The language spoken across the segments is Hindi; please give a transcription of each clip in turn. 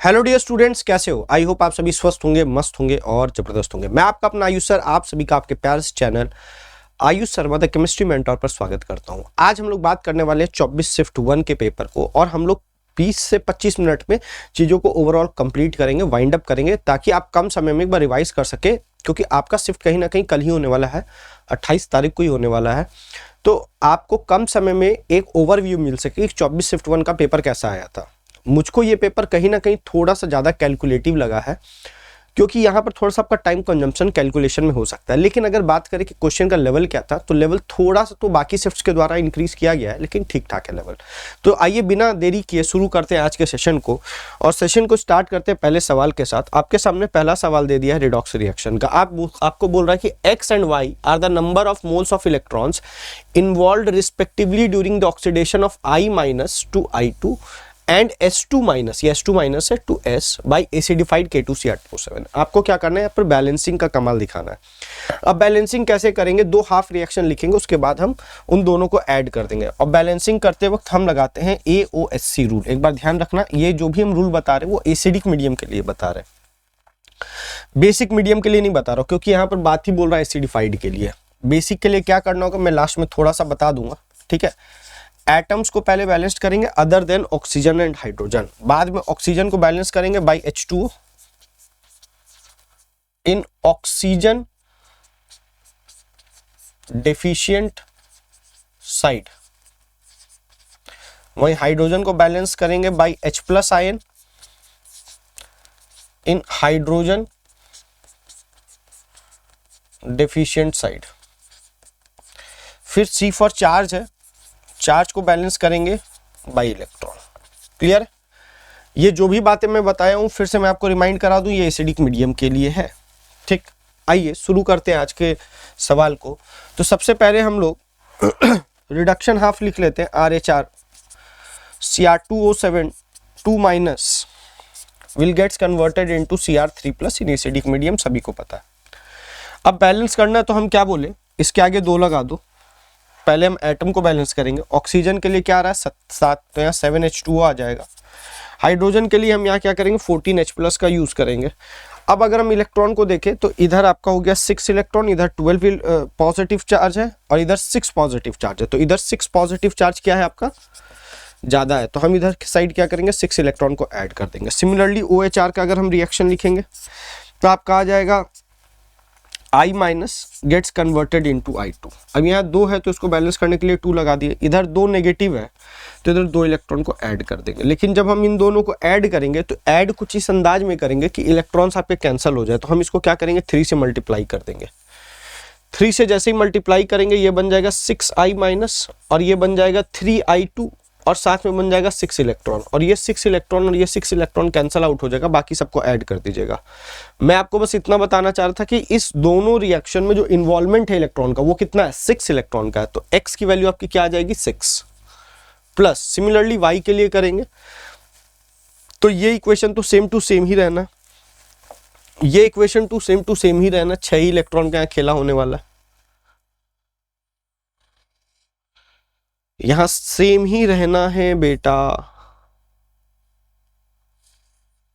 हेलो डियर स्टूडेंट्स, कैसे हो? आई होप आप सभी स्वस्थ होंगे, मस्त होंगे और जबरदस्त होंगे। मैं आपका अपना आयुष सर आप सभी का आपके प्यारे से channel Ayush Sharma the chemistry mentor पर स्वागत करता हूं। आज हम लोग बात करने वाले हैं 24 शिफ्ट 1 के पेपर को, और हम लोग 20 से 25 मिनट में चीज़ों को ओवरऑल कंप्लीट करेंगे, वाइंड अप करेंगे, ताकि आप कम समय में एक बार रिवाइज कर सके, क्योंकि आपका शिफ्ट कहीं ना कहीं कल ही होने वाला है, 28 तारीख को ही होने वाला है। तो आपको कम समय में एक ओवरव्यू मिल सके कि 24 शिफ्ट 1 का पेपर कैसा आया था। मुझको ये पेपर कहीं ना कहीं थोड़ा सा ज़्यादा कैलकुलेटिव लगा है, क्योंकि यहाँ पर थोड़ा सा आपका टाइम कंजम्पशन कैलकुलेशन में हो सकता है। लेकिन अगर बात करें कि क्वेश्चन का लेवल क्या था, तो लेवल थोड़ा सा तो बाकी शिफ्ट्स के द्वारा इंक्रीज किया गया है, लेकिन ठीक ठाक है लेवल। तो आइए बिना देरी किए शुरू करते हैं आज के सेशन को, और सेशन को स्टार्ट करते हैं पहले सवाल के साथ। आपके सामने पहला सवाल दे दिया है रिडॉक्स रिएक्शन का। आपको बोल रहा है कि X and Y are the number of moles of electrons involved respectively during the oxidation of I- to I2 and S2- ये S2- है to S by acidified K2Cr2O7। आपको क्या करना है, यहाँ पर बैलेंसिंग का कमाल दिखाना है। अब बैलेंसिंग कैसे करेंगे, दो हाफ रिएक्शन लिखेंगे, उसके बाद हम उन दोनों को ऐड कर देंगे। और बैलेंसिंग करते वक्त हम लगाते हैं AOSC रूल। एक बार ध्यान रखना, ये जो भी हम रूल बता रहे हैं वो एसिडिक मीडियम के लिए बता रहे हैं, बेसिक मीडियम के लिए नहीं बता रहा हूँ, क्योंकि यहाँ पर बात ही बोल रहा है एसिडिफाइड के लिए। बेसिक के लिए क्या करना होगा मैं लास्ट में थोड़ा सा बता दूंगा, ठीक है। एटम्स को पहले बैलेंस करेंगे other than oxygen and hydrogen, बाद में ऑक्सीजन को बैलेंस करेंगे by H2O in oxygen deficient side, वहीं हाइड्रोजन को बैलेंस करेंगे by H+ ion in hydrogen deficient side. फिर C फॉर चार्ज है, चार्ज को बैलेंस करेंगे बाय इलेक्ट्रॉन। क्लियर? ये जो भी बातें मैं बताया हूं फिर से मैं आपको रिमाइंड करा दूं, ये एसिडिक मीडियम के लिए है, ठीक। आइए शुरू करते हैं आज के सवाल को। तो सबसे पहले हम लोग रिडक्शन हाफ लिख लेते हैं, RHR Cr2O7 2- will gets converted into Cr3+ in acidic medium, सभी को पता है। अब बैलेंस करना है तो हम क्या बोले, इसके आगे 2 लगा दो। पहले हम एटम को बैलेंस करेंगे। ऑक्सीजन के लिए क्या आ रहा है 7, तो यहाँ 7H2O आ जाएगा। हाइड्रोजन के लिए हम यहाँ क्या करेंगे 14H+ का यूज करेंगे। अब अगर हम इलेक्ट्रॉन को देखें तो इधर आपका हो गया 6 इलेक्ट्रॉन, इधर 12 पॉजिटिव चार्ज है और इधर 6 पॉजिटिव चार्ज है। तो इधर 6 पॉजिटिव चार्ज क्या है आपका ज्यादा है, तो हम इधर साइड क्या करेंगे 6 इलेक्ट्रॉन को ऐड कर देंगे। सिमिलरली OHR का अगर हम रिएक्शन लिखेंगे तो आपका आ जाएगा I- gets converted into I2। अब यहाँ 2 है तो इसको बैलेंस करने के लिए 2 लगा दिए। इधर 2 नेगेटिव है तो इधर 2 इलेक्ट्रॉन को ऐड कर देंगे। लेकिन जब हम इन दोनों को ऐड करेंगे तो ऐड कुछ इस अंदाज में करेंगे कि इलेक्ट्रॉन्स आपके कैंसिल हो जाए। तो हम इसको क्या करेंगे 3 से मल्टीप्लाई कर देंगे। 3 से जैसे ही मल्टीप्लाई करेंगे ये बन जाएगा 6I- और ये बन जाएगा 3I2 और साथ में बन जाएगा 6 इलेक्ट्रॉन, और ये 6 इलेक्ट्रॉन और ये 6 इलेक्ट्रॉन कैंसिल आउट हो जाएगा, बाकी सबको ऐड कर दीजिएगा। मैं आपको बस इतना बताना चाह रहा था कि इस दोनों रिएक्शन में जो इन्वॉल्वमेंट है इलेक्ट्रॉन का वो कितना है 6 इलेक्ट्रॉन का है। तो x की वैल्यू आपकी क्या आ जाएगी 6 प्लस। सिमिलरली y के लिए करेंगे तो ये इक्वेशन तो सेम टू सेम ही रहना, ये इक्वेशन टू सेम ही रहना। 6 ही इलेक्ट्रॉन का यहाँ खेला होने वाला है, यहां सेम ही रहना है बेटा,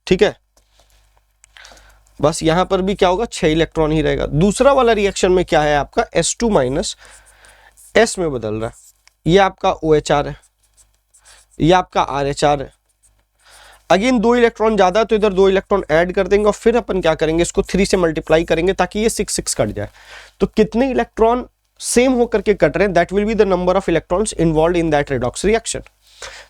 ठीक है। बस यहां पर भी क्या होगा 6 इलेक्ट्रॉन ही रहेगा। दूसरा वाला रिएक्शन में क्या है आपका S2- S में बदल रहा है। ये आपका OHR है, ये आपका RHR है। अगेन 2 इलेक्ट्रॉन ज्यादा तो इधर 2 इलेक्ट्रॉन ऐड कर देंगे और फिर अपन क्या करेंगे इसको 3 से मल्टीप्लाई करेंगे ताकि ये 6 कट जाए। तो कितने इलेक्ट्रॉन सेम होकर के कट रहे हैं, that will be the number of electrons involve in that redox reaction.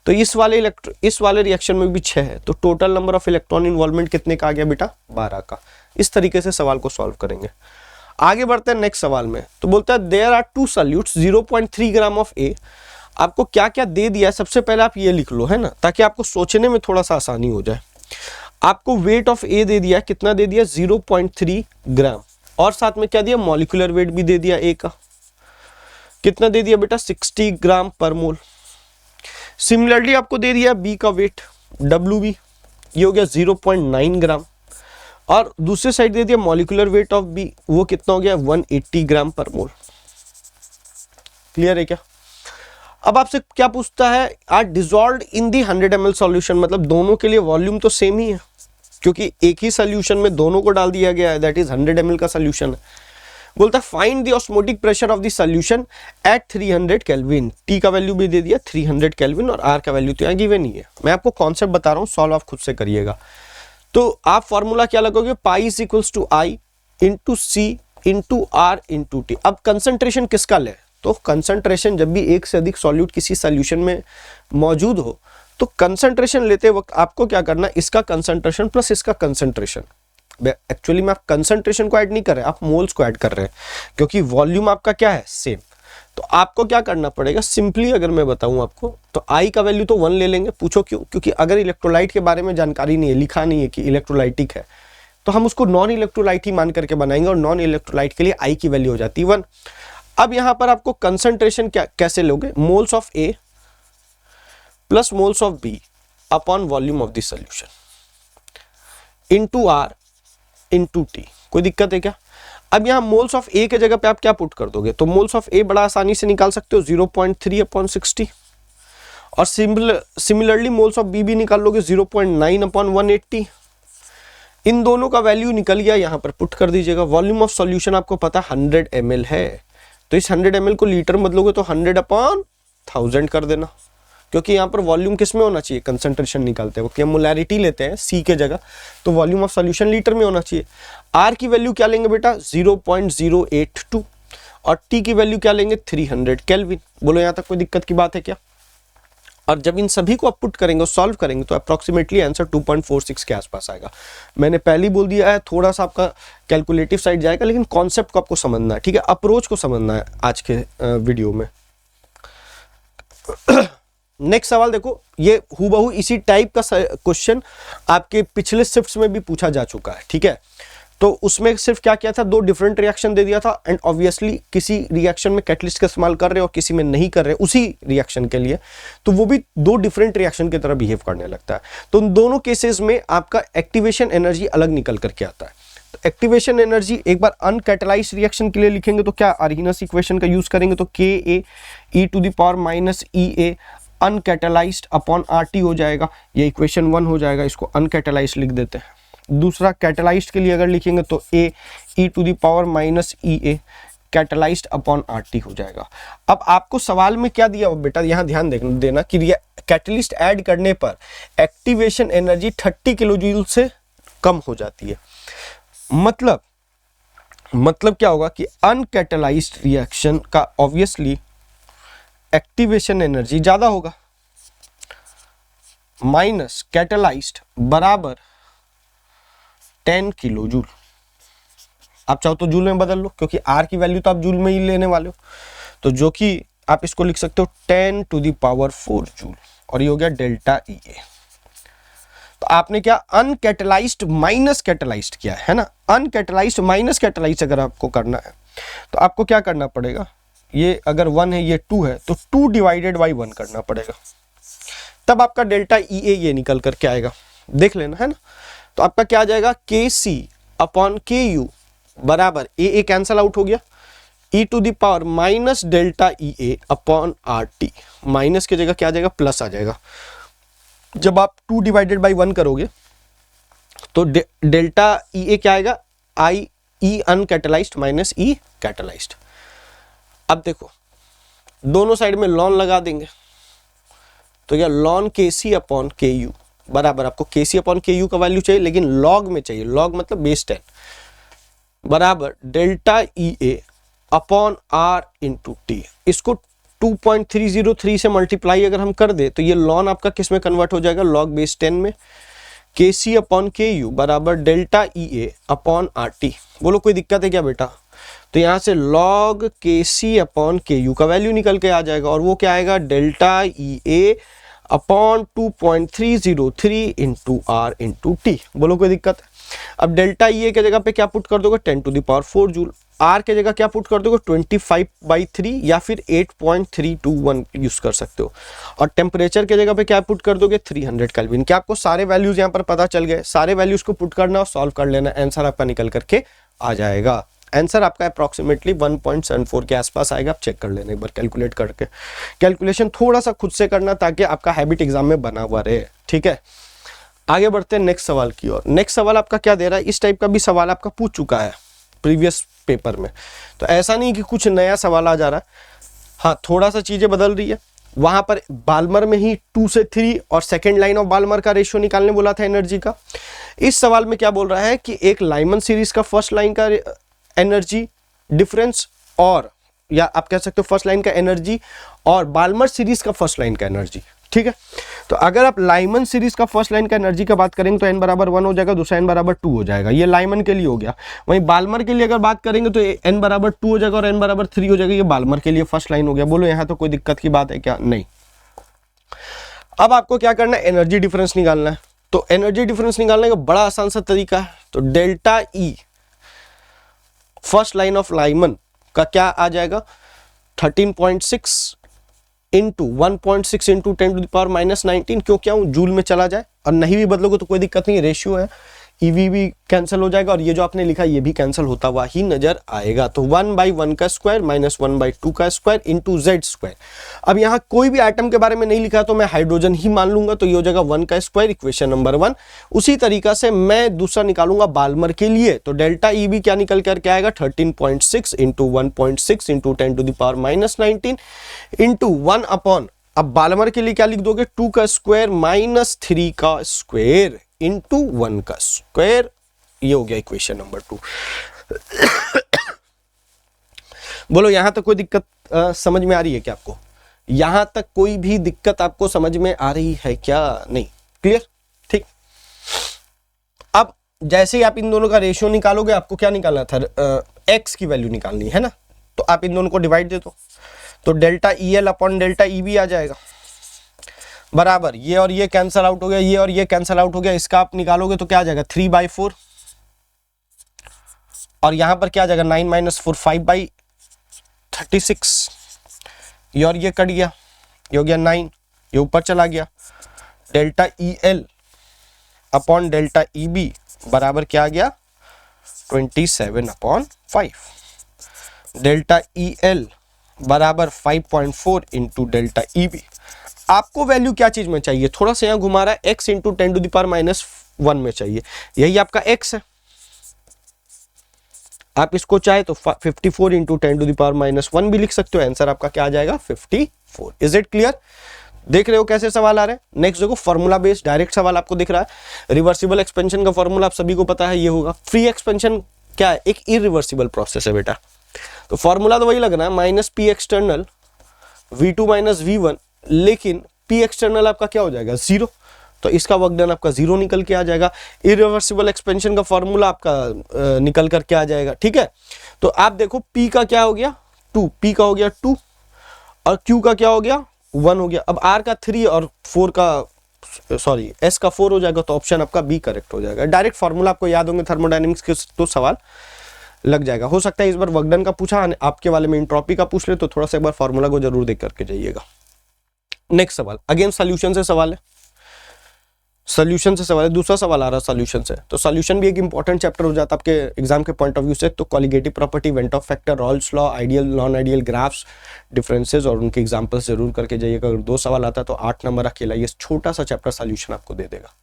तो इस वाले रिएक्शन में भी 6 है, तो total number of electron involvement कितने का आ गया बेटा 12 का। इस तरीके से सवाल को सॉल्व करेंगे। आगे बढ़ते हैं नेक्स्ट सवाल में। तो बोलता है there are 2 solutes 0.3 gram of A। आपको क्या क्या दे दिया है सबसे पहले आप ये लिख लो, है ना, ताकि आपको सोचने में थोड़ा सा आसानी हो जाए। आपको वेट ऑफ A दे दिया, कितना दे दिया 0.3 ग्राम, और साथ में क्या दिया मॉलिक्यूलर वेट भी दे दिया A का, कितना दे दिया बेटा 60 ग्राम पर मोल। सिमिलरली आपको दे दिया B का वेट WB, ये हो गया 0.9 ग्राम, और दूसरे साइड दे दिया मॉलिक्यूलर वेट ऑफ B, वो कितना हो गया 180 ग्राम पर मोल। क्लियर है क्या? अब आपसे क्या पूछता है are dissolved in the 100 ml solution, मतलब दोनों के लिए वॉल्यूम तो सेम ही है, क्योंकि एक ही सोल्यूशन में दोनों को डाल दिया गया है, दैट इज 100 ml का सोल्यूशन है। बोलता है find the osmotic pressure of the solution at 300 kelvin. T का वैल्यू भी दे दिया 300 केल्विन और आर का वैल्यू तो यहाँ गिवन ही है। मैं आपको कॉन्सेप्ट बता रहा हूँ, सॉल्व आप खुद से करिएगा। तो आप फॉर्मूला क्या लगोगे, pi is equals to I into C into R into T. अब कंसंट्रेशन किसका ले, तो कंसंट्रेशन जब भी एक से अधिक सॉल्यूट किसी सोल्यूशन में मौजूद हो तो कंसंट्रेशन लेते वक्त आपको क्या करना, इसका कंसंट्रेशन प्लस इसका कंसंट्रेशन। एक्चुअली में आप कंसंट्रेशन को ऐड नहीं कर रहे, आप मोल्स को ऐड कर रहे हैं, क्योंकि वॉल्यूम आपका क्या है, सेम। तो आपको क्या करना पड़ेगा, सिंपली अगर मैं बताऊं आपको तो आई का वैल्यू तो 1 ले लेंगे। पूछो क्यों, क्योंकि अगर इलेक्ट्रोलाइट के बारे में जानकारी नहीं है, लिखा नहीं है कि इलेक्ट्रोलाइटिक है, तो हम उसको नॉन इलेक्ट्रोलाइट ही मान करके बनाएंगे और नॉन इलेक्ट्रोलाइट के लिए आई की वैल्यू हो जाती है 1। अब यहां पर आपको कंसंट्रेशन क्या कैसे लोगे, moles of A plus moles of B upon volume of the solution into R into T. कोई दिक्कत है क्या? अब यहां मोल्स ऑफ ए के जगह पे आप क्या पुट कर दोगे, तो मोल्स ऑफ ए बड़ा आसानी से निकाल सकते हो 0.3 अपॉन 60 और सिमिलरली मोल्स ऑफ बी भी निकाल लोगे 0.9 अपॉन 180। इन दोनों का वैल्यू निकल गया, यहां पर पुट कर दीजिएगा। वॉल्यूम ऑफ सॉल्यूशन आपको पता 100 ml है, तो इस 100 ml को लीटर बदलोगे तो 100 अपॉन 1000 कर देना, क्योंकि यहाँ पर वॉल्यूम किस में होना चाहिए, कंसंट्रेशन निकालते हैं हम मोलैरिटी लेते हैं सी के जगह, तो वॉल्यूम ऑफ सॉल्यूशन लीटर में होना चाहिए। आर की वैल्यू क्या लेंगे बेटा 0.082 और टी की वैल्यू क्या लेंगे 300 केल्विन। बोलो यहाँ तक कोई दिक्कत की बात है क्या? और जब इन सभी को आप पुट करेंगे और सॉल्व करेंगे तो अप्रॉक्सीमेटली आंसर 2.46 के आसपास आएगा। मैंने पहले ही बोल दिया है, थोड़ा सा आपका कैलकुलेटिव साइड जाएगा, लेकिन कॉन्सेप्ट को आपको समझना है, ठीक है, अप्रोच को समझना है आज के वीडियो में। नेक्स्ट सवाल देखो, ये हूबहू इसी टाइप का क्वेश्चन आपके पिछले शिफ्ट्स में भी पूछा जा चुका है, ठीक है। तो उसमें सिर्फ क्या किया था, 2 डिफरेंट रिएक्शन दे दिया था एंड ऑब्वियसली किसी रिएक्शन में कैटलिस्ट का इस्तेमाल कर रहे हो और किसी में नहीं कर रहे उसी रिएक्शन के लिए, तो वो भी 2 डिफरेंट रिएक्शन की तरह बिहेव करने लगता है। तो उन दोनों केसेस में आपका एक्टिवेशन एनर्जी अलग निकल करके आता है। तो एक्टिवेशन एनर्जी एक बार अनकैटलाइज्ड रिएक्शन के लिए लिखेंगे तो क्या, आर्हीनस इक्वेशन का यूज करेंगे तो Ka e⁻ uncatalysed upon RT हो जाएगा, ये इक्वेशन 1 हो जाएगा, इसको अनकैटलाइज्ड लिख देते हैं। दूसरा कैटलाइज्ड के लिए अगर लिखेंगे तो e⁻ कैटलाइज्ड अपॉन RT हो जाएगा। अब आपको सवाल में क्या दिया बेटा, यहाँ ध्यान देना कि कैटलिस्ट ऐड करने पर एक्टिवेशन एनर्जी 30 किलो जूल से कम हो जाती है। मतलब क्या होगा कि अनकैटलाइज्ड रिएक्शन का ऑब्वियसली एक्टिवेशन एनर्जी ज्यादा होगा, माइनस कैटलाइज्ड बराबर 10 किलो जूल। आप चाहो तो जूल में बदल लो, क्योंकि आर की वैल्यू तो आप जूल में ही लेने वाले हो, तो जो कि आप इसको लिख सकते हो 10⁴ जूल, और ये हो गया डेल्टा EA। तो आपने क्या अनकैटलाइज्ड माइनस कैटलाइज्ड किया है ना, अनकैटलाइज्ड माइनस कैटलाइज्ड अगर आपको करना है तो आपको क्या करना पड़ेगा, ये अगर 1 है ये 2 है तो 2 डिवाइडेड बाई 1 करना पड़ेगा, तब आपका डेल्टा EA ये निकल करके आएगा, देख लेना है ना। तो आपका क्या आ जाएगा KC अपॉन KU बराबर AA कैंसल आउट हो गया, e⁻ delta EA upon RT, minus की जगह क्या आ जाएगा प्लस आ जाएगा। जब आप 2 डिवाइडेड बाई 1 करोगे तो डेल्टा EA क्या आएगा, E uncatalysed minus E catalysed. अब देखो दोनों साइड में लॉन लगा देंगे तो यह लॉन KC अपॉन KU बराबर, आपको KC अपॉन KU का वैल्यू चाहिए लेकिन लॉग में चाहिए, लॉग मतलब बेस 10 बराबर delta EA upon R into T। इसको 2.303 से मल्टीप्लाई अगर हम कर दे तो ये लॉन आपका किस में कन्वर्ट हो जाएगा, लॉग बेस 10 में। KC अपॉन KU बराबर डेल्टा EA अपॉन RT। बोलो कोई दिक्कत है क्या बेटा? तो यहां से log KC अपॉन KU का वैल्यू निकल के आ जाएगा और वो क्या आएगा, delta EA upon 2.303 into R into T। बोलो कोई दिक्कत है? अब डेल्टा EA के जगह पे क्या पुट कर दोगे, 10⁴ जूल। R के जगह क्या पुट कर दोगे, 25/3 या फिर 8.321 यूज कर सकते हो। और टेम्परेचर के जगह पे क्या पुट कर दोगे, 300 केल्विन। क्या आपको सारे वैल्यूज यहाँ पर पता चल गए? सारे वैल्यूज को पुट करना और सॉल्व कर लेना, आंसर आपका निकल करके आ जाएगा। आंसर आपका अप्रॉक्सीमेटली 1.74 के आसपास आएगा। आप चेक कर लेना एक बार कैलकुलेट करके। कैलकुलेशन थोड़ा सा खुद से करना ताकि आपका हैबिट एग्जाम में बना हुआ रहे, ठीक है। आगे बढ़ते हैं नेक्स्ट सवाल की ओर। नेक्स्ट सवाल आपका क्या दे रहा है, इस टाइप का भी सवाल आपका पूछ चुका है प्रीवियस पेपर में, तो ऐसा नहीं कि कुछ नया सवाल आ जा रहा है। हाँ, थोड़ा सा चीजें बदल रही है। वहां पर बाल्मर में ही 2 से 3 और सेकेंड लाइन ऑफ बाल्मर का रेशियो निकालने बोला था एनर्जी का। इस सवाल में क्या बोल रहा है कि एक लाइमन सीरीज का फर्स्ट लाइन का एनर्जी डिफरेंस, और या आप कह सकते हो फर्स्ट लाइन का एनर्जी और बाल्मर सीरीज का फर्स्ट लाइन का एनर्जी। ठीक है, तो अगर आप लाइमन सीरीज का फर्स्ट लाइन का एनर्जी का बात करेंगे तो n बराबर 1 हो जाएगा, दूसरा n बराबर 2 हो जाएगा। ये लाइमन के लिए हो गया। वहीं बाल्मर के लिए अगर बात करेंगे तो n बराबर 2 हो जाएगा और n बराबर 3 हो जाएगा। ये बाल्मर के लिए फर्स्ट लाइन हो गया। बोलो यहाँ तो कोई दिक्कत की बात है क्या? नहीं। अब आपको क्या करना है, एनर्जी डिफरेंस निकालना है। तो एनर्जी डिफरेंस निकालने का बड़ा आसान सा तरीका है। तो delta E first line of Lyman का क्या आ जाएगा, 13.6 इंटू 1.6 इंटू 10⁻⁻19। क्यों क्या जूल में चला जाए, और नहीं भी बदलोगे तो कोई दिक्कत नहीं, रेशियो है, ईवी भी कैंसिल हो जाएगा और ये जो आपने लिखा ये भी कैंसिल होता हुआ ही नजर आएगा। तो 1/1 का स्क्वायर माइनस 1/2 का स्क्वायर इंटू जेड स्क्वायर। अब यहाँ कोई भी एटम के बारे में नहीं लिखा तो मैं हाइड्रोजन ही मान लूंगा, तो ये हो जाएगा 1 का स्क्वायर, इक्वेशन नंबर 1। उसी तरीका से मैं दूसरा निकालूंगा बाल्मर के लिए। तो डेल्टा ई भी क्या निकल करके आएगा, 13.6 इंटू 1.6 इंटू 10⁻⁻19 इंटू 1 अपॉन, अब बाल्मर के लिए क्या लिख दोगे, 2 का स्क्वायर माइनस 3 का स्क्वायर इंटू 1 का स्क्वायर। ये हो गया इक्वेशन नंबर 2। बोलो यहां तक कोई दिक्कत समझ में आ रही है क्या आपको? यहां तक कोई भी दिक्कत आपको समझ में आ रही है क्या? नहीं, क्लियर? ठीक। अब जैसे ही आप इन दोनों का रेशियो निकालोगे, आपको क्या निकालना था, एक्स की वैल्यू निकालनी है ना, तो आप इन दोनों को डिवाइड दे दो, तो delta E L upon delta E B आ जाएगा बराबर, ये और ये कैंसल आउट हो गया, ये और ये कैंसल आउट हो गया, इसका आप निकालोगे तो क्या आ जाएगा 3/4, और यहां पर क्या आ जाएगा 9 - 4 5/36, ये और ये कट गया, ये हो गया 9, ये ऊपर चला गया। Delta E L upon delta E B बराबर क्या आ गया 27/5। डेल्टा ई एल बराबर 5.4 इंटू डेल्टा ई बी। आपको वैल्यू क्या चीज में चाहिए, थोड़ा सा यहां घुमा रहा है, x इंटू 10⁻⁻1 में चाहिए, यही आपका x है। आप इसको चाहे तो 54 इंटू 10⁻⁻1 भी लिख सकते हो। आंसर आपका क्या आ जाएगा 54। Is it clear? देख रहे हो कैसे सवाल आ रहे हैं। नेक्स्ट देखो, फॉर्मूला बेस्ड डायरेक्ट सवाल आपको दिख रहा है। रिवर्सिबल एक्सपेंशन का फॉर्मूला आप सभी को पता है, ये होगा। फ्री एक्सपेंशन क्या है, एक इरिवर्सिबल प्रोसेस है बेटा। तो फॉर्मूला तो वही लगना है, minus P external v2 minus v1, लेकिन p एक्सटर्नल आपका क्या हो जाएगा 0, तो इसका वर्क डन आपका 0 निकल के आ जाएगा। इरिवर्सिबल एक्सपेंशन का फॉर्मूला आपका निकल करके आ जाएगा। ठीक है, तो आप देखो p का क्या हो गया 2, p का हो गया 2 और q का क्या हो गया 1 हो गया। अब r का 3 और 4 का सॉरी s का 4 हो जाएगा, तो ऑप्शन आपका b करेक्ट हो जाएगा। डायरेक्ट फॉर्मूला आपको याद होंगे थर्मोडायनेमिक्स के, तो सवाल लग जाएगा। हो सकता है इस बार वर्क डन का पूछा, आपके वाले में एंट्रोपी का पूछ ले, तो थोड़ा सा एक बार फॉर्मूला को जरूर देख करके जाइएगा। नेक्स्ट सवाल अगेन सॉल्यूशन से सवाल है, सॉल्यूशन से सवाल है। दूसरा सवाल आ रहा है सॉल्यूशन से। तो सॉल्यूशन भी एक इंपॉर्टेंट चैप्टर हो जाता है आपके एग्जाम के पॉइंट ऑफ व्यू से। तो colligative property, went Hoff factor, Rawls law, ideal non ideal graphs, differences और उनके एग्जांपल्स जरूर करके जाइएगा। अगर 2 सवाल आता है तो 8 नंबर अकेला ये छोटा सा चैप्टर सॉल्यूशन आपको दे देगा।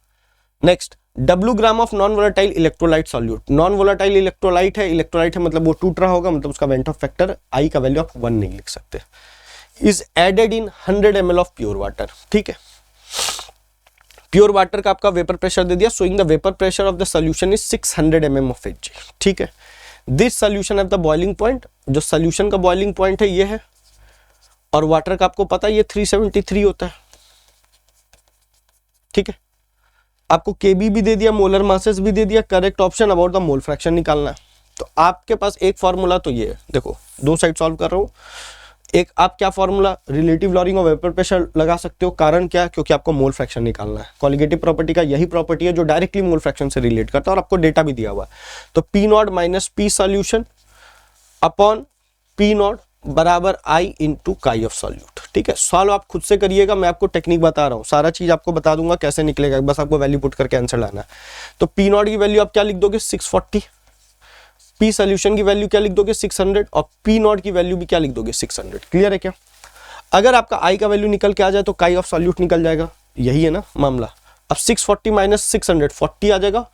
Next, W gram of non volatile electrolyte solute. Non volatile electrolyte है, इलेक्ट्रोलाइट है मतलब वो टूट रहा होगा, मतलब उसका वेंट ऑफ फैक्टर I का वैल्यू आप 1 नहीं लिख सकते। Is added in 100 ml of pure water. ठीक है, प्योर वाटर का आपका वेपर प्रेशर दे दिया, showing the vapour pressure of the solution is 600 mm of Hg। ठीक है, this solution at the boiling point, जो सॉल्यूशन का बॉइलिंग पॉइंट है ये है, और वाटर का आपको पता है ये 373 होता है। ठीक है, आपको Kb भी दे दिया, मोलर मासेस भी दे दिया। Correct option about the mole fraction निकालना है। तो आपके पास एक फॉर्मूला तो ये है, देखो 2 साइड सॉल्व कर रहा हूं। एक आप क्या फॉर्मूला, रिलेटिव लॉरिंग और वेपर प्रेशर लगा सकते हो। कारण क्या, क्योंकि आपको मोल फ्रैक्शन निकालना है। कॉलिगेटिव प्रॉपर्टी का यही प्रॉपर्टी है जो डायरेक्टली मोल फ्रैक्शन से रिलेट करता है, और आपको डेटा भी दिया हुआ है। तो P not minus P solution upon P not बराबर I इंटू काई ऑफ सॉल्यूट। ठीक है, सॉल्व आप खुद से करिएगा, मैं आपको टेक्निक बता रहा हूँ, सारा चीज आपको बता दूंगा कैसे निकलेगा, बस आपको वैल्यू पुट करके आंसर लाना है। तो P नॉट की वैल्यू आप क्या लिख दोगे 640, P सॉल्यूशन की वैल्यू क्या लिख दोगे 600, और P नॉट की वैल्यू भी क्या लिख दोगे 600। क्लियर है क्या? अगर आपका I का वैल्यू निकल के आ जाए तो काई ऑफ सॉल्यूट निकल जाएगा, यही है ना मामला। अब 640 माइनस 600 40 आ जाएगा,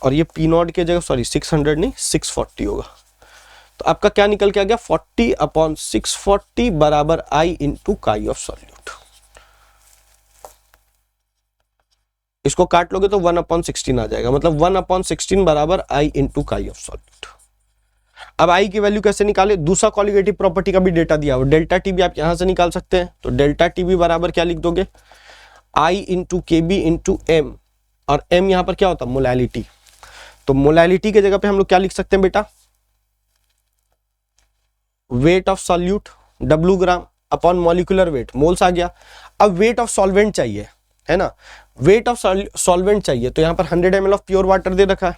और ये पी नॉट की जगह सॉरी 600 नहीं 640 होगा। तो आपका क्या निकल के आ गया 40/640 बराबर आई इंटू काई ऑफ सॉल्यूट। इसको काट लोगे तो 1/16 आ जाएगा, मतलब 1/16 बराबर आई इंटू काई ऑफ सॉल्यूट। अब आई की वैल्यू कैसे निकाले, दूसरा कॉलिगेटिव प्रॉपर्टी का भी डेटा दिया हुआ, डेल्टा टी भी आप यहां से निकाल सकते हैं। तो डेल्टा टी भी बराबर क्या लिख दोगे, आई इंटू के बी इंटू एम, और एम यहां पर क्या होता है मोलैलिटी। तो मोलैलिटी के जगह पे हम लोग क्या लिख सकते हैं बेटा, weight of solute W gram upon molecular weight, moles आ गया। अब वेट ऑफ सॉल्वेंट चाहिए, है ना, वेट ऑफ सॉल्वेंट चाहिए, तो यहाँ पर 100 ml ऑफ प्योर वाटर दे रखा है।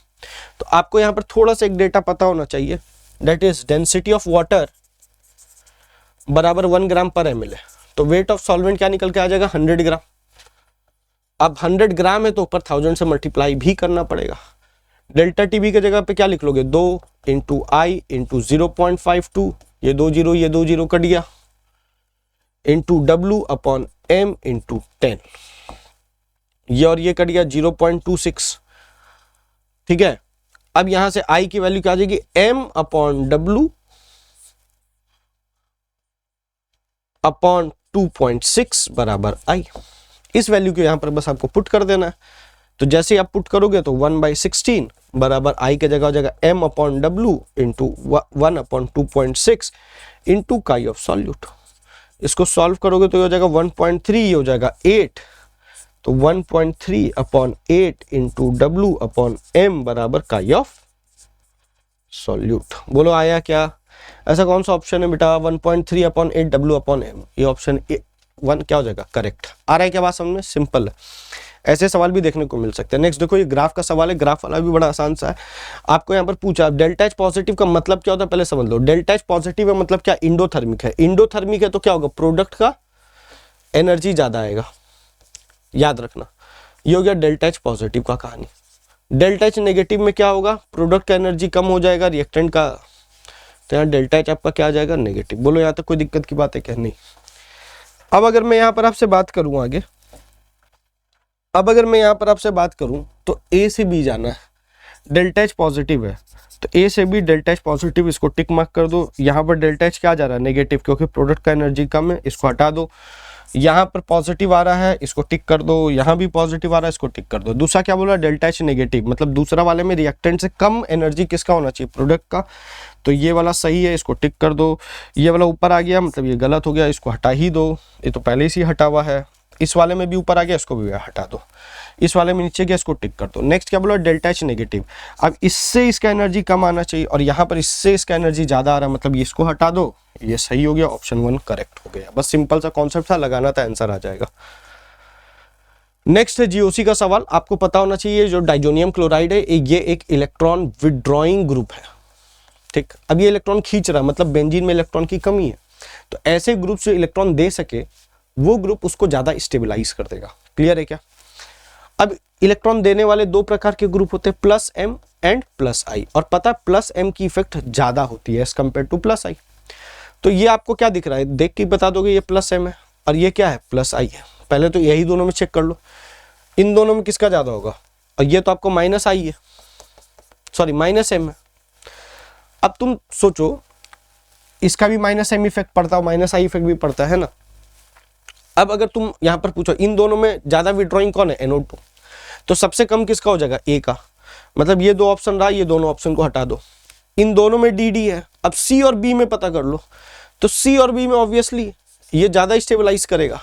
तो आपको यहाँ पर थोड़ा सा एक डेटा पता होना चाहिए, that is density of water बराबर 1 ग्राम पर ml है। तो वेट ऑफ सॉल्वेंट क्या निकल के आ जाएगा 100 ग्राम। अब 100 ग्राम है तो ऊपर 1000 से मल्टीप्लाई भी करना पड़ेगा। डेल्टा टीबी के जगह पे क्या लिख लोगे, 2 इंटू आई इंटू 0.52, ये 2 जीरो ये 2 जीरो कट गया, into W upon M into 10, ये और ये कट गया 0.26। ठीक है, अब यहां से आई की वैल्यू क्या आ जाएगी, M अपॉन W अपॉन 2.6 बराबर आई। इस वैल्यू को यहां पर बस आपको पुट कर देना है। तो जैसे ही आप पुट करोगे तो 1/16 बराबर आई के जगह हो जाएगा M upon W into 1/2.6 into काई ऑफ सॉल्यूट। इसको सॉल्व करोगे तो ये हो जाएगा 1.3, ये हो जाएगा 8, तो 1.3 upon 8 into W upon M बराबर काई ऑफ सॉल्यूट। बोलो आया क्या, ऐसा कौन सा ऑप्शन है बेटा 1.3 अपॉन 8 W अपॉन M, ये ऑप्शन 1 क्या हो जाएगा करेक्ट। आ रहा है क्या बात समझ में, सिंपल है। ऐसे सवाल भी देखने को मिल सकते हैं। नेक्स्ट देखो, ये ग्राफ का सवाल है, ग्राफ वाला भी बड़ा आसान सा है। आपको यहाँ पर पूछा डेल्टा एच पॉजिटिव का मतलब क्या होता है, पहले समझ लो। डेल्टा एच पॉजिटिव है मतलब क्या, इंडोथर्मिक है। इंडोथर्मिक है तो क्या होगा, प्रोडक्ट का एनर्जी ज्यादा आएगा, याद रखना। ये हो गया डेल्टा एच पॉजिटिव का कहानी। डेल्टा एच नेगेटिव में क्या होगा, प्रोडक्ट का एनर्जी कम हो जाएगा, रिएक्टेंट का, तो यहाँ डेल्टा एच आपका क्या आ जाएगा नेगेटिव। बोलो यहाँ तक कोई दिक्कत की बात है क्या, नहीं। अब अगर मैं यहाँ पर आपसे बात करूँ आगे, अब अगर मैं यहाँ पर आपसे बात करूं तो ए से बी जाना है, डेल्टा एच पॉजिटिव है तो ए से बी डेल्टा एच पॉजिटिव, इसको टिक मार्क कर दो। यहाँ पर डेल्टा एच क्या जा रहा है नेगेटिव, क्योंकि प्रोडक्ट का एनर्जी कम है, इसको हटा दो। यहाँ पर पॉजिटिव आ रहा है, इसको टिक कर दो। यहाँ भी पॉजिटिव आ रहा है, इसको टिक कर दो। दूसरा क्या बोला, डेल्टा एच नेगेटिव, मतलब दूसरा वाले में रिएक्टेंट से कम एनर्जी किसका होना चाहिए, प्रोडक्ट का। तो ये वाला सही है, इसको टिक कर दो। ये वाला ऊपर आ गया, मतलब ये गलत हो गया, इसको हटा ही दो, ये तो पहले से ही हटा हुआ है। इस वाले में भी ऊपर आ गया, इसको भी हटा दो। इस वाले में नीचे गया, इसको टिक कर दो। नेक्स्ट क्या बोला, डेल्टा एच नेगेटिव। अब इससे इसका एनर्जी कम आना चाहिए और यहाँ पर इससे इसका एनर्जी ज्यादा आ रहा है, मतलब ये इसको हटा दो। ये सही हो गया, ऑप्शन 1 करेक्ट हो गया। बस सिंपल सा कॉन्सेप्ट था, लगाना था, आंसर आ जाएगा। नेक्स्ट है जीओसी का सवाल। आपको पता होना चाहिए जो डाइजोनियम क्लोराइड है ये एक इलेक्ट्रॉन विड्रॉइंग ग्रुप है, ठीक। अब ये इलेक्ट्रॉन खींच रहा है, मतलब बेंजीन में इलेक्ट्रॉन की कमी है। तो ऐसे ग्रुप जो इलेक्ट्रॉन दे सके वो ग्रुप उसको ज्यादा स्टेबलाइज कर देगा। क्लियर है क्या। अब इलेक्ट्रॉन देने वाले दो प्रकार के ग्रुप होते हैं, प्लस एम एंड प्लस आई। और पता है प्लस एम की इफेक्ट ज्यादा होती है एज कंपेयर टू प्लस आई। तो ये आपको क्या दिख रहा है, देख के बता दोगे ये प्लस एम है और ये क्या है प्लस आई है। पहले तो यही दोनों में चेक कर लो, इन दोनों में किसका ज्यादा होगा। और ये तो आपको माइनस आई है, सॉरी माइनस एम है। अब तुम सोचो इसका भी माइनस एम इफेक्ट पड़ता है, माइनस आई इफेक्ट भी पड़ता है ना। अब अगर तुम यहां पर पूछो इन दोनों में ज्यादा विड्रॉइंग कौन है, NO2, तो सबसे कम किसका हो जाएगा, ए का। मतलब ये दो ऑप्शन रहा, ये दोनों ऑप्शन को हटा दो। इन दोनों में DD है। अब C और B में पता कर लो, तो C और B में ऑब्वियसली ये ज्यादा स्टेबलाइज करेगा।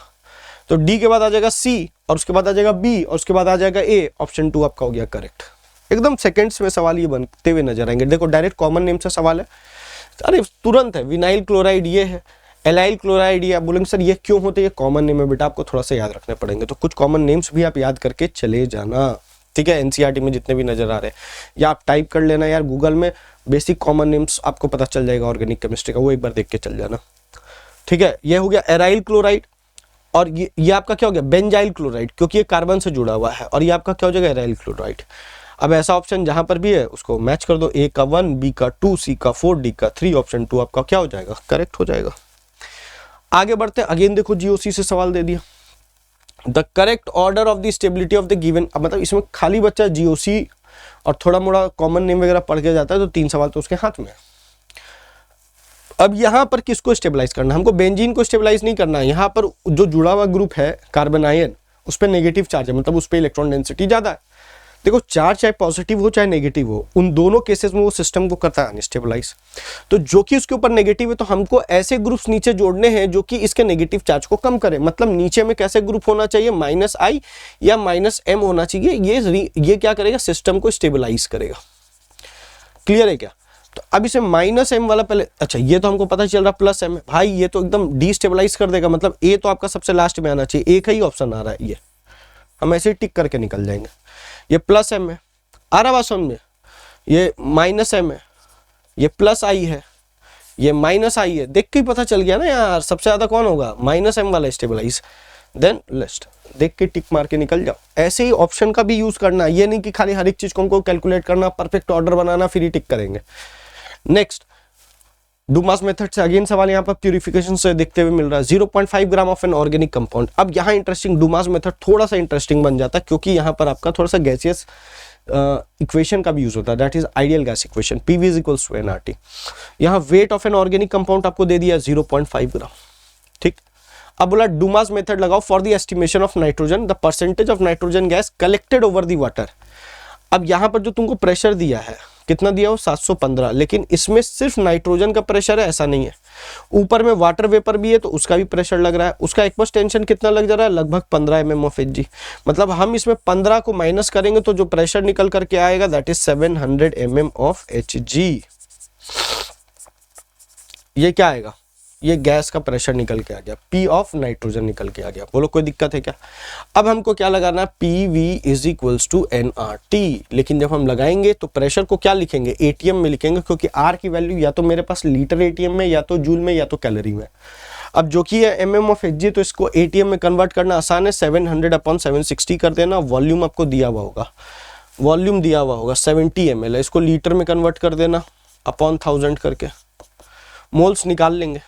तो D के बाद आ जाएगा C और उसके बाद आ जाएगा B और उसके बाद आ जाएगा A। ऑप्शन 2 आपका हो गया करेक्ट। एकदम सेकेंड्स में सवाल ये बनते हुए नजर आएंगे। देखो डायरेक्ट कॉमन नेम से सवाल है, अरे तुरंत है। विनाइल क्लोराइड ये है, एलाइल क्लोराइड, ये आप बोलेंगे सर ये क्यों होते हैं, ये कॉमन नेम है बेटा, आपको थोड़ा सा याद रखने पड़ेंगे। तो कुछ कॉमन नेम्स भी आप याद करके चले जाना, ठीक है। एनसीईआरटी में जितने भी नजर आ रहे हैं, या आप टाइप कर लेना यार गूगल में, बेसिक कॉमन नेम्स आपको पता चल जाएगा ऑर्गेनिक केमिस्ट्री का, वो एक बार देख के चल जाना, ठीक है। ये हो गया एराइल क्लोराइड और ये आपका क्या हो गया बेंजाइल क्लोराइड, क्योंकि ये कार्बन से जुड़ा हुआ है। और ये आपका क्या हो जाएगा एराइल क्लोराइड। अब ऐसा ऑप्शन जहां पर भी है उसको मैच कर दो, ए का 1, बी का 2, सी का 4, डी का 3। ऑप्शन 2 आपका क्या हो जाएगा करेक्ट हो जाएगा। आगे बढ़ते हैं। अगेन देखो जीओसी से सवाल दे दिया। The correct order of the stability of the given. अब मतलब इसमें खाली बच्चा जीओसी और थोड़ा मोड़ा कॉमन नेम वगैरह पढ़ के जाता है तो 3 सवाल तो उसके हाथ में है। अब यहाँ पर किसको स्टेबलाइज करना है? हमको बेंजीन को स्टेबलाइज नहीं करना है। यहाँ पर जो जुड़ा हुआ ग्रुप है कार्बन आयन, उस पर नेगेटिव चार्ज है, मतलब उस पर इलेक्ट्रॉन डेंसिटी ज्यादा है। देखो चार्ज चाहे पॉजिटिव हो चाहे नेगेटिव हो, उन दोनों केसेस में वो सिस्टम को करता है अनस्टेबलाइज। तो जो कि उसके ऊपर नेगेटिव है तो हमको ऐसे ग्रुप्स नीचे जोड़ने हैं जो कि इसके नेगेटिव चार्ज को कम करे। मतलब नीचे में कैसे ग्रुप होना चाहिए? -I या -M होना चाहिए। ये क्या करेगा? सिस्टम को स्टेबलाइज करेगा। क्लियर है क्या? तो अब इसे -M वाला पहले, अच्छा ये तो हमको पता चल रहा +M है भाई, ये तो एकदम डिस्टेबलाइज कर देगा। मतलब ए तो आपका सबसे लास्ट में आना चाहिए, एक ही ऑप्शन आ रहा है, ये हम ऐसे ही टिक करके निकल जाएंगे। ये +M है, आ रहा बात समझ में? ये -M है, ये +I है, ये -I है। देख के ही पता चल गया ना यार, सबसे ज्यादा कौन होगा? -M वाला स्टेबलाइज। देन लिस्ट देख के टिक मार के निकल जाओ। ऐसे ही ऑप्शन का भी यूज करना, ये नहीं कि खाली हर एक चीज को हमको कैलकुलेट करना, परफेक्ट ऑर्डर बनाना फिर ही टिक करेंगे। नेक्स्ट डुमास मेथड से अगेन सवाल यहाँ पर प्यूरिफिकेशन से देखते हुए मिल रहा है। 0.5 gram of an organic compound. अब यहाँ इंटरेस्टिंग, डुमास मेथड थोड़ा सा इंटरेस्टिंग बन जाता है क्योंकि यहाँ पर आपका थोड़ा सा गैसियस इक्वेशन का भी यूज होता है, that is ideal gas equation, PV = nRT। यहाँ weight of an organic compound आपको दे दिया 0.5 ग्राम। ठीक, अब बोला डुमास मेथड लगाओ for the estimation of nitrogen, the percentage of nitrogen gas collected over the water. अब यहाँ पर जो तुमको प्रेशर दिया है, कितना दिया हो? 715, लेकिन इसमें सिर्फ नाइट्रोजन का प्रेशर है ऐसा नहीं है, ऊपर में वाटर वेपर भी है तो उसका भी प्रेशर लग रहा है। उसका एक्वस टेंशन कितना लग जा रहा है? लगभग 15 mm ऑफ Hg। मतलब हम इसमें 15 को माइनस करेंगे तो जो प्रेशर निकल करके आएगा that is 700 mm of Hg। ये क्या आएगा? ये गैस का प्रेशर निकल के आ गया, P ऑफ नाइट्रोजन निकल के आ गया। बोलो कोई दिक्कत है क्या? अब हमको क्या लगाना है? PV = nRT। लेकिन जब हम लगाएंगे तो प्रेशर को क्या लिखेंगे? ATM में लिखेंगे, क्योंकि R की वैल्यू या तो मेरे पास लीटर ATM में, या तो जूल में, या तो कैलोरी में। अब जो कि है mm ऑफ Hg, तो इसको ATM में कन्वर्ट करना आसान है, 700/760 कर देना। वॉल्यूम आपको दिया हुआ होगा, वॉल्यूम दिया हुआ होगा 70 ml है, इसको लीटर में कन्वर्ट कर देना अपॉन 1000 करके। मोल्स निकाल लेंगे,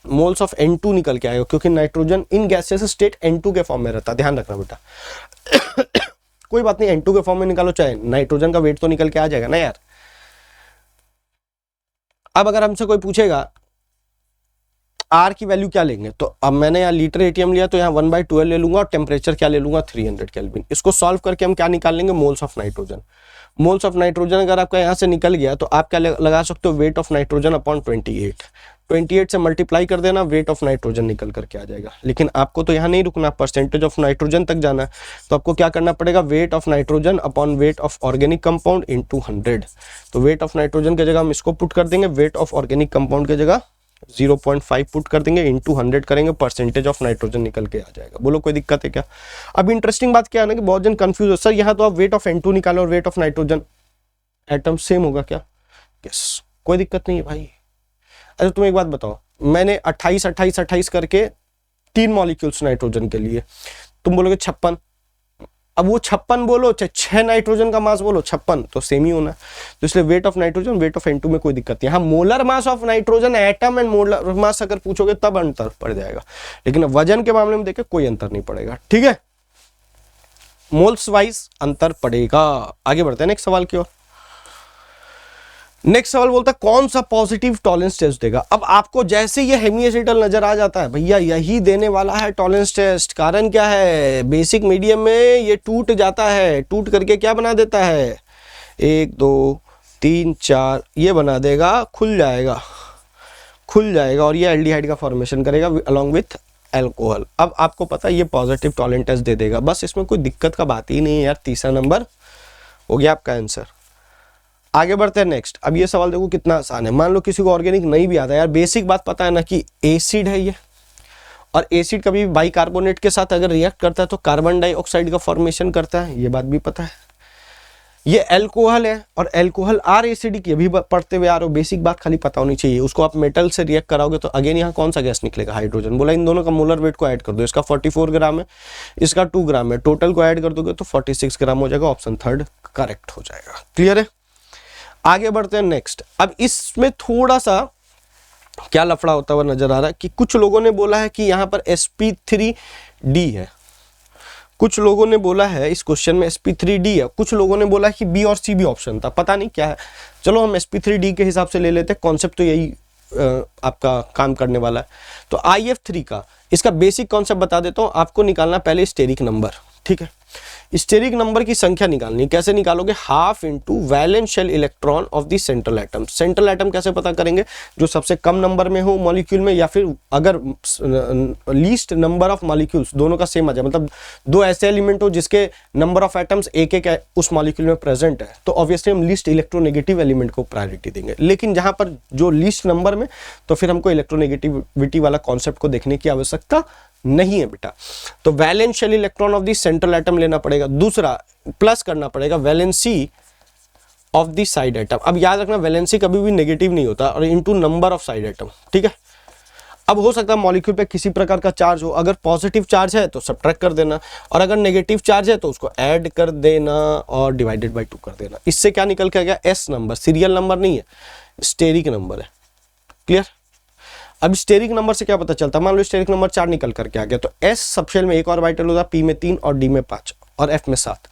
मोल्स ऑफ N2 निकल के आएगा, क्योंकि nitrogen in gases state N2 के फॉर्म में रहता है, ध्यान रखना बेटा। कोई बात नहीं, N2 के फॉर्म में निकालो, चाहे नाइट्रोजन का वेट तो निकल के आ जाएगा ना यार। अब अगर हमसे कोई पूछेगा R की वैल्यू क्या लेंगे, तो अब मैंने यहाँ लीटर ATM लिया तो यहाँ 1/12 ले लूंगा और टेम्परेचर क्या ले लूंगा? 300 केल्विन। इसको सॉल्व करके हम क्या निकाल लेंगे? Moles of nitrogen. Moles of nitrogen अगर आपका यहाँ से निकल गया तो आप क्या लगा सकते हो? वेट ऑफ नाइट्रोजन अपॉन 28 से मल्टीप्लाई कर देना, वेट ऑफ नाइट्रोजन निकल करके आ जाएगा। लेकिन आपको तो यहाँ नहीं रुकना, परसेंटेज ऑफ नाइट्रोजन तक जाना है, तो आपको क्या करना पड़ेगा? Weight of nitrogen upon weight of organic compound into 100। तो वेट ऑफ नाइट्रोजन की जगह हम इसको पुट कर देंगे, वेट ऑफ ऑर्गेनिक कंपाउंड की जगह 0.5 पुट कर देंगे, इनटू 100 करेंगे, परसेंटेज ऑफ नाइट्रोजन निकल के आ जाएगा। बोलो कोई दिक्कत है क्या? अब इंटरेस्टिंग बात क्या है ना कि बहुत जन कंफ्यूज हो, सर यहाँ तो आप वेट ऑफ N2 निकालो और weight of nitrogen atom same होगा क्या? यस, कोई दिक्कत नहीं है भाई। अच्छा तुम एक बात बताओ, मैंने 28 करके 3 मॉलिक्यूल्स नाइट्रोजन के लिए, तुम बोलोगे 56। अब वो 56 बोलो चाहे 6 नाइट्रोजन का मास बोलो, 56 तो सेम ही होना है। तो इसलिए weight of nitrogen, weight of N2 में कोई दिक्कत नहीं। हाँ, molar mass of nitrogen atom and molar mass अगर पूछोगे तब अंतर पड़ जाएगा, लेकिन वजन के मामले में देखे कोई अंतर नहीं पड़ेगा। ठीक है, मोल्स वाइज अंतर पड़ेगा। आगे बढ़ते हैं नेक्स्ट सवाल की ओर। नेक्स्ट सवाल बोलता है कौन सा पॉजिटिव टॉलरेंस टेस्ट देगा। अब आपको जैसे ये हेमीएसिटल नजर आ जाता है, भैया यही देने वाला है टॉलरेंस टेस्ट। कारण क्या है? बेसिक मीडियम में ये टूट जाता है, टूट करके क्या बना देता है? 1 2 3 4 ये बना देगा, खुल जाएगा और ये एल्डिहाइड का फॉर्मेशन करेगा अलॉन्ग विथ एल्कोहल। अब आपको पता है ये पॉजिटिव टॉलरेंस टेस्ट दे देगा, बस इसमें कोई दिक्कत का बात ही नहीं है यार। तीसरा नंबर हो गया आपका आंसर। आगे बढ़ते हैं नेक्स्ट। अब ये सवाल देखो कितना आसान है। मान लो किसी को ऑर्गेनिक नहीं भी आता यार, बेसिक बात पता है ना कि एसिड है ये, और एसिड कभी बाइकार्बोनेट के साथ अगर रिएक्ट करता है तो कार्बन डाइऑक्साइड का फॉर्मेशन करता है, ये बात भी पता है। ये एल्कोहल है और एल्कोहल आर एसिडिक, ये भी पढ़ते हुए आ रहे हो, बेसिक बात खाली पता होनी चाहिए। उसको आप मेटल से रिएक्ट कराओगे तो अगेन यहाँ कौन सा गैस निकलेगा? हाइड्रोजन। बोला इन दोनों का मोलर वेट को ऐड कर दो, इसका 44 ग्राम है, इसका 2 ग्राम है, टोटल को ऐड कर दोगे तो 46 ग्राम हो जाएगा। ऑप्शन 3 करेक्ट हो जाएगा। क्लियर है? आगे बढ़ते हैं नेक्स्ट। अब इसमें थोड़ा सा क्या लफड़ा होता हुआ नजर आ रहा है कि कुछ लोगों ने बोला है कि यहाँ पर sp3d है, कुछ लोगों ने बोला है इस क्वेश्चन में sp3d है, कुछ लोगों ने बोला कि बी और सी भी ऑप्शन था, पता नहीं क्या है। चलो हम sp3d के हिसाब से ले लेते हैं, कॉन्सेप्ट तो यही आपका काम करने वाला है। तो IF3 का इसका बेसिक कॉन्सेप्ट बता देता हूँ आपको। निकालना पहले स्टेरिक नंबर, ठीक है। स्टेरिक नंबर की संख्या निकालनी, कैसे निकालोगे, half into valence shell electron of the central atom. Central atom कैसे पता करेंगे, जो सबसे कम नंबर में हो मॉलिक्यूल में, या फिर अगर लीस्ट नंबर ऑफ मॉलिक्यूल्स दोनों का सेम आ जाए, मतलब दो ऐसे एलिमेंट हो जिसके नंबर ऑफ एटम्स एक एक उस मॉलिक्यूल में प्रेजेंट है, तो ऑब्वियसली हम लीस्ट इलेक्ट्रोनेगेटिव एलिमेंट को प्रायोरिटी देंगे। लेकिन जहां पर जो लीस्ट नंबर में, तो फिर हमको इलेक्ट्रोनेगेटिविटी वाला कॉन्सेप्ट को देखने की आवश्यकता नहीं है बेटा। तो valence shell electron of the central atom लेना पड़ेगा। दूसरा प्लस करना पड़ेगा valency of the side atom. अब याद रखना वैलेंसी कभी भी नेगेटिव नहीं होता, और into number of side atom, ठीक है। अब हो सकता है मॉलिक्यूल पे किसी प्रकार का चार्ज हो, अगर पॉजिटिव चार्ज है तो सब्ट्रैक्ट कर देना, और अगर नेगेटिव चार्ज है तो उसको ऐड कर देना और डिवाइडेड बाय 2 कर देना। इससे क्या निकल के आ गया, एस नंबर, सीरियल नंबर नहीं है, स्टेरिक नंबर है। क्लियर। अब स्टेरिक नंबर से क्या पता चलता है, मान लो स्टेरिक नंबर 4 निकल करके आ गया, तो एस सबशेल में 1 ऑर्बिटल होता है, पी में 3 और डी में 5 और एफ में 7।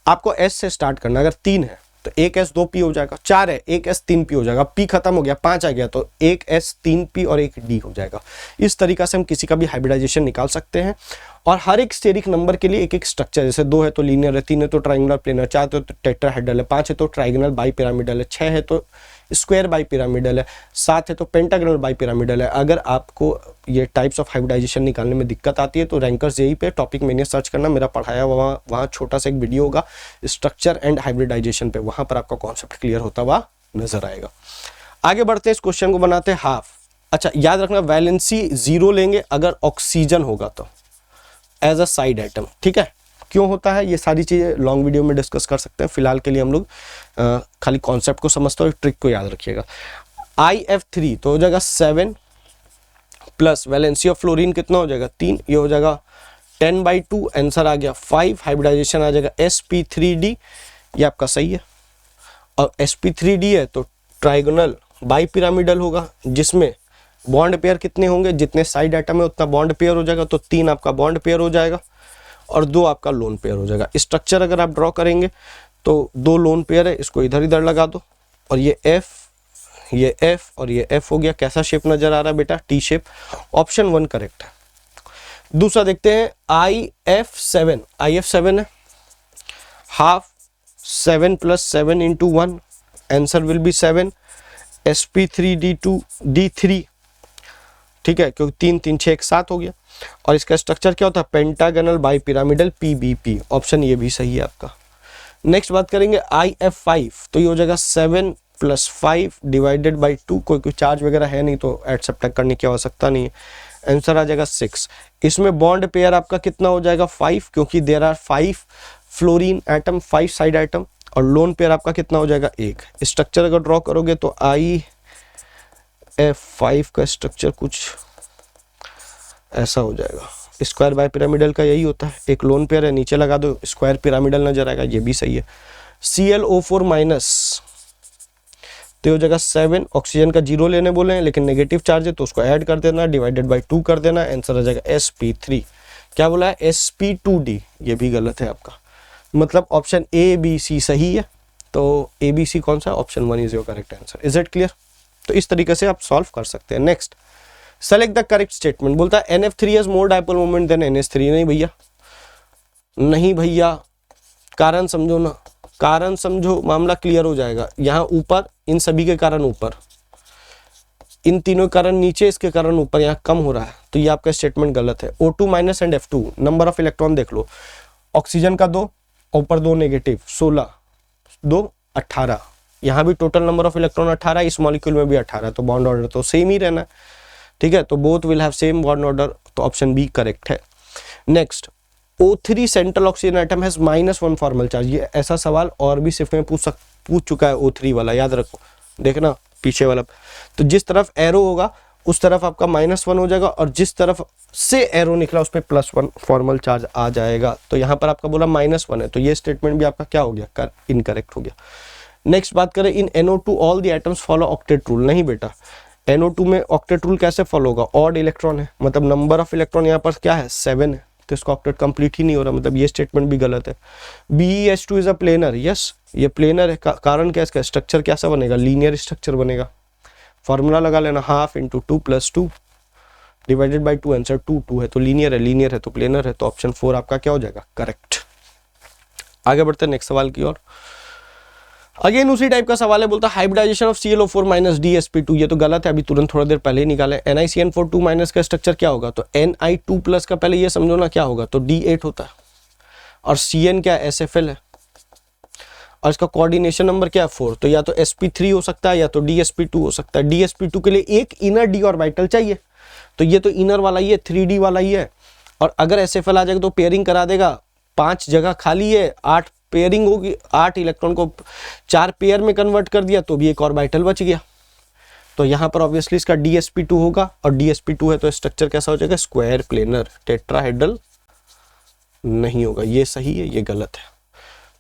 आपको एस से स्टार्ट करना, अगर 3 है तो 1s 2p हो जाएगा, 4 है 1s 3p हो जाएगा, p खत्म हो गया 5 आ गया तो 1s 3p और 1d हो जाएगा। इस तरीका से हम किसी का भी हाइब्रिडाइजेशन निकाल सकते हैं। और हर एक स्टेरिक नंबर के लिए एक एक स्ट्रक्चर, जैसे 2 है तो लीनियर है, 3 है तो ट्राइंगुलर प्लेनर, 4 है तो टेट्राहेड्रल है, 5 है तो ट्राइगोनल बाई पिरामिडल है, 6 है तो स्क्वायर बाई पिरामिडल है, 7 है तो पेंटागोनल बाई पिरामिडल है। अगर आपको ये टाइप्स ऑफ हाइब्रिडाइजेशन निकालने में दिक्कत आती है तो रैंकर्स जेई पे टॉपिक मैंने सर्च करना, मेरा पढ़ाया वहाँ छोटा सा एक वीडियो होगा स्ट्रक्चर एंड हाइब्रिडाइजेशन पे, वहां पर आपका कॉन्सेप्ट क्लियर होता हुआ नजर आएगा। आगे बढ़ते हैं, इस क्वेश्चन को बनाते हैं हाफ। अच्छा याद रखना वैलेंसी 0 लेंगे अगर ऑक्सीजन होगा तो एज अ साइड आइटम, ठीक है। क्यों होता है ये सारी चीजें लॉन्ग वीडियो में डिस्कस कर सकते हैं, फिलहाल के लिए हम लोग खाली कॉन्सेप्ट को समझते हैं, ट्रिक को याद रखिएगा। IF3 तो हो जाएगा 7 प्लस वैलेंसी ऑफ फ्लोरीन कितना हो जाएगा 3, ये हो जाएगा 10/2, आंसर आ गया 5। हाइब्रिडाइजेशन आ जाएगा sp3d, ये आपका सही है। और sp3d है तो ट्राइगोनल बाई पिरामिडल होगा, जिसमें बॉन्ड पेयर कितने होंगे, जितने साइड एटम है उतना बॉन्ड पेयर हो जाएगा, तो 3 आपका बॉन्ड पेयर हो जाएगा और 2 आपका लोन पेयर हो जाएगा। स्ट्रक्चर अगर आप ड्रॉ करेंगे तो 2 लोन पेयर है, इसको इधर इधर लगा दो, और ये F और ये F हो गया। कैसा शेप नजर आ रहा है बेटा, टी शेप। ऑप्शन 1 करेक्ट है। दूसरा देखते हैं IF7 है, half 7 + 7 × 1, answer will be 7। sp3d2d3, ठीक है, क्योंकि 3 3 6 1 7 हो गया। और इसका स्ट्रक्चर क्या होता है, pentagonal bi pyramidal PBP, option ये भी सही है आपका। नेक्स्ट बात करेंगे IF5, तो ये हो जाएगा 7 + 5 डिवाइडेड बाई 2, कोई चार्ज वगैरह है नहीं तो एड सब्ट्रैक्ट करने की आवश्यकता नहीं है, आंसर आ जाएगा 6। इसमें बॉन्ड पेयर आपका कितना हो जाएगा 5, क्योंकि there are 5 fluorine atom, 5 side atom, और लोन पेयर आपका कितना हो जाएगा 1। स्ट्रक्चर अगर ड्रॉ करोगे तो IF5 का स्ट्रक्चर कुछ ऐसा हो जाएगा। स्क्वायर बाय पिरामिडल का यही होता है, एक लोन पेयर है, नीचे लगा दो स्क्वायर पिरामिडल नजर आएगा, ये भी सही है। ClO4- तो हो जाएगा 7। ऑक्सीजन का 0 लेने बोले हैं, लेकिन नेगेटिव चार्ज है तो उसको ऐड कर देना, डिवाइडेड बाय 2 कर देना, आंसर आ जाएगा sp3। क्या बोला है, sp2d, ये भी गलत है आपका, मतलब ऑप्शन ABC सही है। तो ABC कौन सा, option 1 is your correct answer. Is it clear. तो इस तरीके से आप सॉल्व कर सकते हैं। Next, select the correct statement. बोलता है NF3 has more dipole moment than NH3। नहीं भैया, कारण समझो ना, कारण समझो, मामला क्लियर हो जाएगा। यहाँ ऊपर इन सभी के कारण ऊपर, इन तीनों के कारण नीचे, इसके कारण ऊपर, यहाँ कम हो रहा है, तो ये आपका स्टेटमेंट गलत है। O2- and F2, number of electron देख लो, ऑक्सीजन का 2, ऊपर 2 नेगेटिव, 16, 2 18, यहाँ भी टोटल नंबर ऑफ इलेक्ट्रॉन 18, इस मॉलिक्यूल में भी 18, तो बॉन्ड ऑर्डर तो सेम ही रहना है, ठीक है। तो both will have same bond order, तो ऑप्शन बी करेक्ट है। Next, O3 central oxygen atom has -1 formal charge. ये ऐसा सवाल और भी सिर्फ में पूछ चुका है O3 वाला, याद रखो, देखना पीछे वाला। तो जिस तरफ एरो होगा उस तरफ आपका -1 हो जाएगा, और जिस तरफ से एरो निकला उस पर +1 फॉर्मल चार्ज आ जाएगा। तो यहाँ पर आपका बोला -1 है, तो ये स्टेटमेंट भी आपका क्या हो गया, इनकरेक्ट हो गया। नेक्स्ट बात करें, इन NO2 all the atoms follow octet rule. नहीं बेटा, NO2 में ऑक्टेट रूल कैसे फॉलो होगा, ऑड इलेक्ट्रॉन है, मतलब नंबर ऑफ इलेक्ट्रॉन यहाँ पर क्या है 7 है, तो तो इसका ऑक्टेट कंप्लीट ही नहीं हो रहा, मतलब ये स्टेटमेंट भी गलत है। BeH2 is a planar, yes ये प्लेनर है। कारण क्या है इसका? स्ट्रक्चर कैसा बनेगा? लीनियर स्ट्रक्चर बनेगा। फॉर्मूला लगा लेना, 1/2 × 2 + 2 डिवाइडेड बाई 2, आंसर 2 2 है, तो लीनियर है तो प्लेनर है, तो ऑप्शन 4 आपका क्या हो जाएगा? करेक्ट। आगे बढ़ते हैं नेक्स्ट सवाल की ओर। अगेन उसी टाइप का सवाल है, बोलता है हाइब्रिडाइजेशन ऑफ ClO4- DsP2, ये तो गलत है, अभी तुरंत थोड़ा देर पहले ही निकाले। NiCN4 2- का स्ट्रक्चर क्या होगा? तो Ni2+ का पहले ये समझो ना क्या होगा, तो D8 होता है, और Cn क्या है? SFL है, और इसका कोऑर्डिनेशन नंबर क्या है? 4, तो या तो sp3 हो सकता है या तो DsP2 हो सकता है। DsP2 के लिए एक इनर d ऑर्बिटल चाहिए, तो ये तो इनर वाला ही है, 3d वाला ही है, और अगर SFL आ जाएगा तो पेयरिंग करा देगा। 5 जगह खाली है, 8 पेयरिंग होगी, 8 इलेक्ट्रॉन को 4 पेयर में कन्वर्ट कर दिया तो भी एक ऑर्बिटल बच गया। तो यहाँ पर ऑब्वियसली इसका DsP2 होगा, और DsP2 है तो स्ट्रक्चर कैसा हो जाएगा? स्क्वायर प्लेनर, टेट्राहेड्रल नहीं होगा। ये सही है, ये गलत है,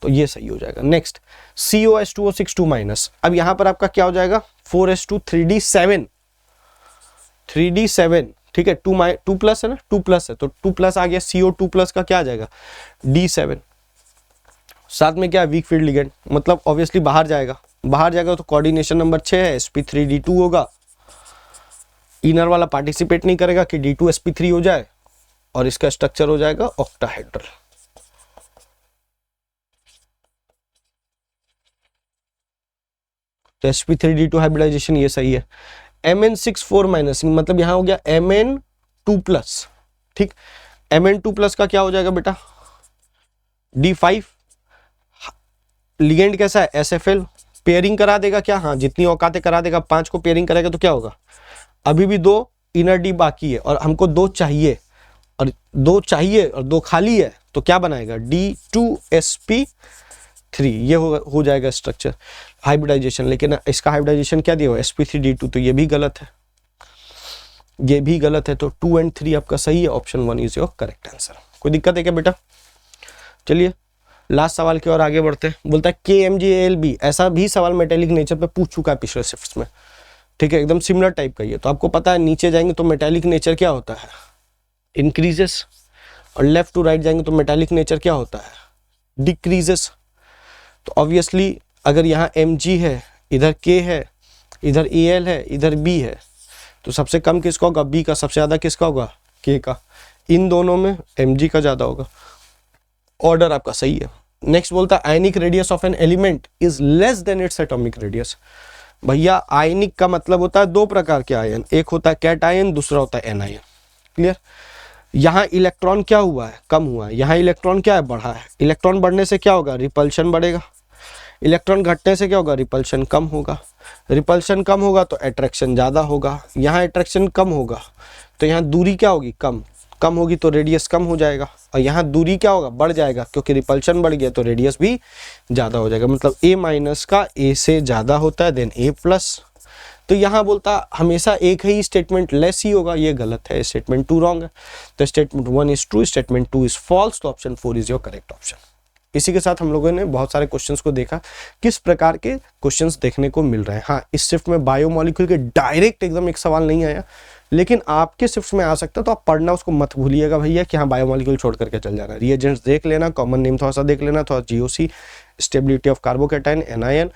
तो ये सही हो जाएगा। नेक्स्ट COH2O6 -, अब यहाँ पर आपका क्या हो जाएगा? 4s2 3d7, 3d7 ठीक है, 2+ है ना, 2+ है तो 2+ आ गया। CO2+ का क्या आ जाएगा? D7, साथ में क्या है? वीक फील्ड लिगेंड, मतलब ऑब्वियसली बाहर जाएगा तो कोऑर्डिनेशन नंबर 6 है, sp3d2 होगा। इनर वाला पार्टिसिपेट नहीं करेगा कि D2 sp3 हो जाए, और इसका स्ट्रक्चर हो जाएगा ऑक्टाहेड्रल। तो sp3d2 हाइब्रिडाइजेशन ये सही है। Mn6 4- मतलब यहां हो गया Mn2+, ठीक। Mn2+ का क्या हो जाएगा बेटा? D5, लिगेंड कैसा है? SFL, पेयरिंग करा देगा क्या? हाँ, जितनी औकातें करा देगा, 5 को पेयरिंग करेगा तो क्या होगा? अभी भी 2 इनर डी बाकी है, और हमको 2 चाहिए और 2 खाली है, तो क्या बनाएगा? D2sp3, ये हो जाएगा स्ट्रक्चर हाइब्रिडाइजेशन। लेकिन इसका हाइब्रिडाइजेशन क्या दिया हुआ? sp3d2, तो ये भी गलत है, तो 2 और 3 आपका सही है, option 1 is your correct answer. कोई दिक्कत है क्या बेटा? चलिए लास्ट सवाल की ओर आगे बढ़ते हैं। बोलता है KMgAlB, ऐसा भी सवाल मेटेलिक नेचर पे पूछ चुका है पिछले शिफ्ट्स में, ठीक है, एकदम सिमिलर टाइप का ही है। तो आपको पता है नीचे जाएंगे तो मेटेलिक नेचर क्या होता है? इंक्रीजेस, और लेफ्ट टू राइट जाएंगे तो मेटेलिक नेचर क्या होता है? डिक्रीजेस। तो ऑब्वियसली अगर यहाँ Mg है, इधर K है, इधर Al है, इधर B है, तो सबसे कम किसका होगा? B का। सबसे ज्यादा किसका होगा? K का। इन दोनों में Mg का ज्यादा होगा। ऑर्डर आपका सही है। नेक्स्ट बोलता है ionic radius of an element is less than its atomic radius. भैया आयनिक का मतलब होता है 2 प्रकार के आयन, एक होता है कैट आयन, दूसरा होता है एनायन। क्लियर? यहाँ इलेक्ट्रॉन क्या हुआ है? कम हुआ है। यहाँ इलेक्ट्रॉन क्या है? बढ़ा है। इलेक्ट्रॉन बढ़ने से क्या होगा? रिपल्शन बढ़ेगा। इलेक्ट्रॉन घटने से क्या होगा? रिपल्शन कम होगा। रिपल्शन कम होगा तो अट्रैक्शन ज्यादा होगा। यहाँ अट्रैक्शन कम होगा तो यहाँ दूरी क्या होगी? कम होगी तो रेडियस कम हो जाएगा, और यहाँ दूरी क्या होगा? बढ़ जाएगा, क्योंकि रिपल्शन बढ़ गया तो रेडियस भी ज्यादा हो जाएगा। मतलब A- का A से ज्यादा होता है देन A+। तो यहाँ बोलता हमेशा एक ही स्टेटमेंट लेस ही होगा, ये गलत है, स्टेटमेंट 2 रॉन्ग है। तो statement 1 is true, statement 2 is false, तो option 4 is your correct option. इसी के साथ हम लोगों ने बहुत सारे क्वेश्चंस को देखा, किस प्रकार के क्वेश्चंस देखने को मिल रहे हैं। हाँ, इस शिफ्ट में बायोमोलिक्यूल के डायरेक्ट एकदम एक सवाल नहीं आया, लेकिन आपके शिफ्ट में आ सकता है, तो आप पढ़ना उसको मत भूलिएगा भैया कि हाँ बायोमोलिक्यूल छोड़ करके चल जाना। रिएजेंट्स देख लेना, कॉमन नेम थोड़ा सा देख लेना, थोड़ा GOC, stability of carbocation, anion,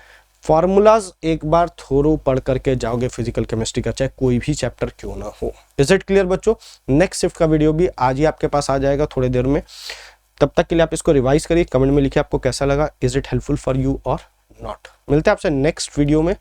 formulas एक बार थोड़ो पढ़ करके जाओगे फिजिकल केमिस्ट्री का, चाहे कोई भी चैप्टर क्यों ना हो। इज इट क्लियर बच्चों? नेक्स्ट शिफ्ट का वीडियो भी आज ही आपके पास आ जाएगा थोड़ी देर में। तब तक के लिए आप इसको रिवाइज करिए, कमेंट में लिखिए आपको कैसा लगा, is it helpful for you और नॉट। मिलते हैं आपसे नेक्स्ट वीडियो में, तब